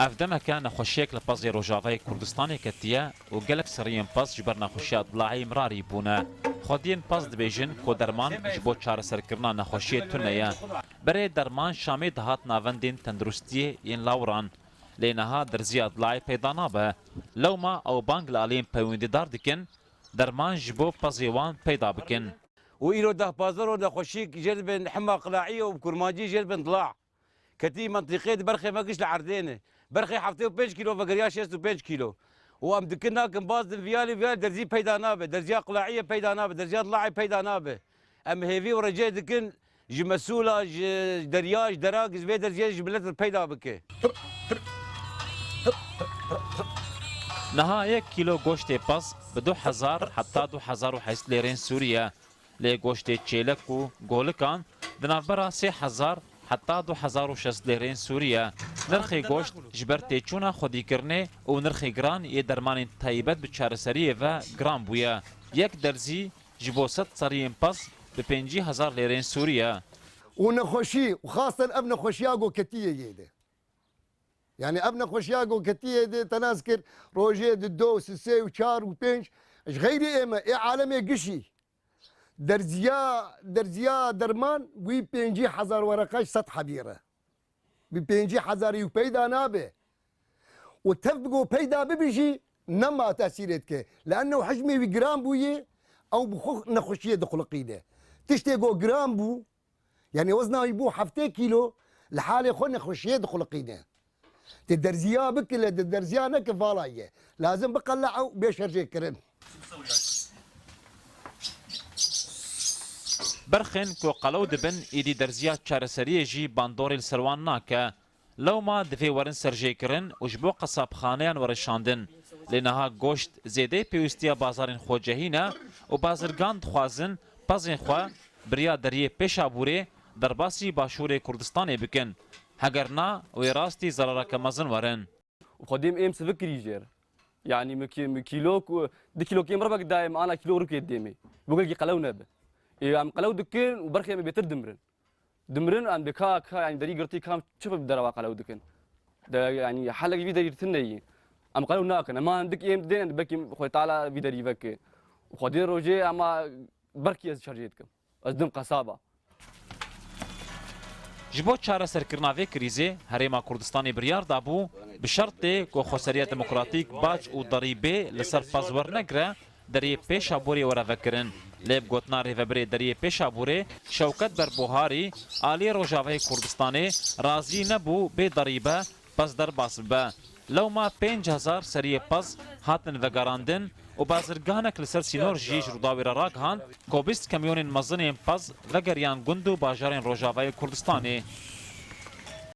افدمك نخوشيك لبازي روجافي كردستاني كتيا وقالك سريين باز جبرنا خوشي ضلاعي مراري بونا خودين باز دبيجن كو درمان جبو چار سركرنا نخوشي تنيا بري درمان شامي دهات نافندين تندرستي ين لاوران لينها درزي ضلاعي بيدانا به لو ما او بانگ لالين بيونددار دكن درمان جبو بازيوان بيدا بكن وإيرو ده بازارو ده خوشيك جلب حما قلاعية وكرماجي جلب ضلاع كتي منطقية برخي ما قش لعردينه برخي حفتي 5 كيلو فقريا 5 كيلو وام دكنا كم باز فيالي درزي بيدا نابه درزي قلاعية بيدا نابه درزي ضلاعي بيدا نابه ام هيفي ورجي دكن جمسولا درياج دراج زبي درزي جبلت بيدا بك نها 1 كيلو گوشت پس به 2000 حتی 2008 لیرین سوریه لی گوشت چیلک و گولکان دنافبرا 3000 حتی 2006 لیرین سوریه نرخی گوشت جبر تیچونا خودی کرنه و نرخی گران یه درمان تایبت به چارسریه و گران بویه یک درزی جبو 100 سرین پس به 5000 لیرین سوریه ونخوشي وخاصة ابن خوشياغو كتيه يده يعني ابن خوشياغو كتيه دي تناذكر روجي دو سي وشار وبنش اش غيري ايما اي عالمي قشي درزيا درمان وي بينجي حزار ورقاش سطح بيره بينجي حزار يبيدا نابه وتفقوا بيدا ببيجي نما تاثيرتك لانه حجمي بجرام بويه او بخوخ نخوشيه دخل قيده تشتيقو جرام بو يعني وزنه يبو حفتي كيلو لحالي خلنا خوشيه دخل قيده تدرزيا بكل الدرزيا نكفالايه لازم بقلعوا بيشرجي كرن برخن کو قلو دبن ایدی درزیا چارسریه جی باندوری السروان ناکه لو ما دفی ورن سرجی کرن و جبو قصاب خانیان ورشاندن لنها گوشت زیده پیوستیا بازارین خوجهینه و بازرگان دخوازن پازین خوا بریا دریه پیشابوره در باسی باشور کردستان بکن هگرنا و راستی ضررک مزن ورن وقديم امس فكري جير يعني كيلو دي كيلو كيم ربك دايم انا كيلو ركي قدامي بقول لك قلونا به ام قلو دكين وبرخي بيتر دمرن ام دكا يعني دري قرتي كام شوف بدروا قلو دكين ده يعني حلق في دري تني ام قلو ناكن ما عندك ام دين بكي خو تعالى في دري بك وخدين روجي اما بركي شرجيتكم ازدم قصابه جبو چاره سرکرناوی کریزه هریما کردستانی بریار دابو به شرط کو خسریه دموکراتیک باج او ضریبه لسر پازور نگره دری پیشابوری ورا فکرن لیب گوتنا ریوبری دری پیشابوری شوکت بر بوهاری آلی روجاوی کردستانی راضی نبو به ضریبه پس در باسبه لو ما 5000 سریه پس هاتن وگاراندن و بازرگانک لسر سینور جیج روداوی راک هان کو 20 کمیون مزنین پس وگریان گندو باجارین روجاوی کردستانی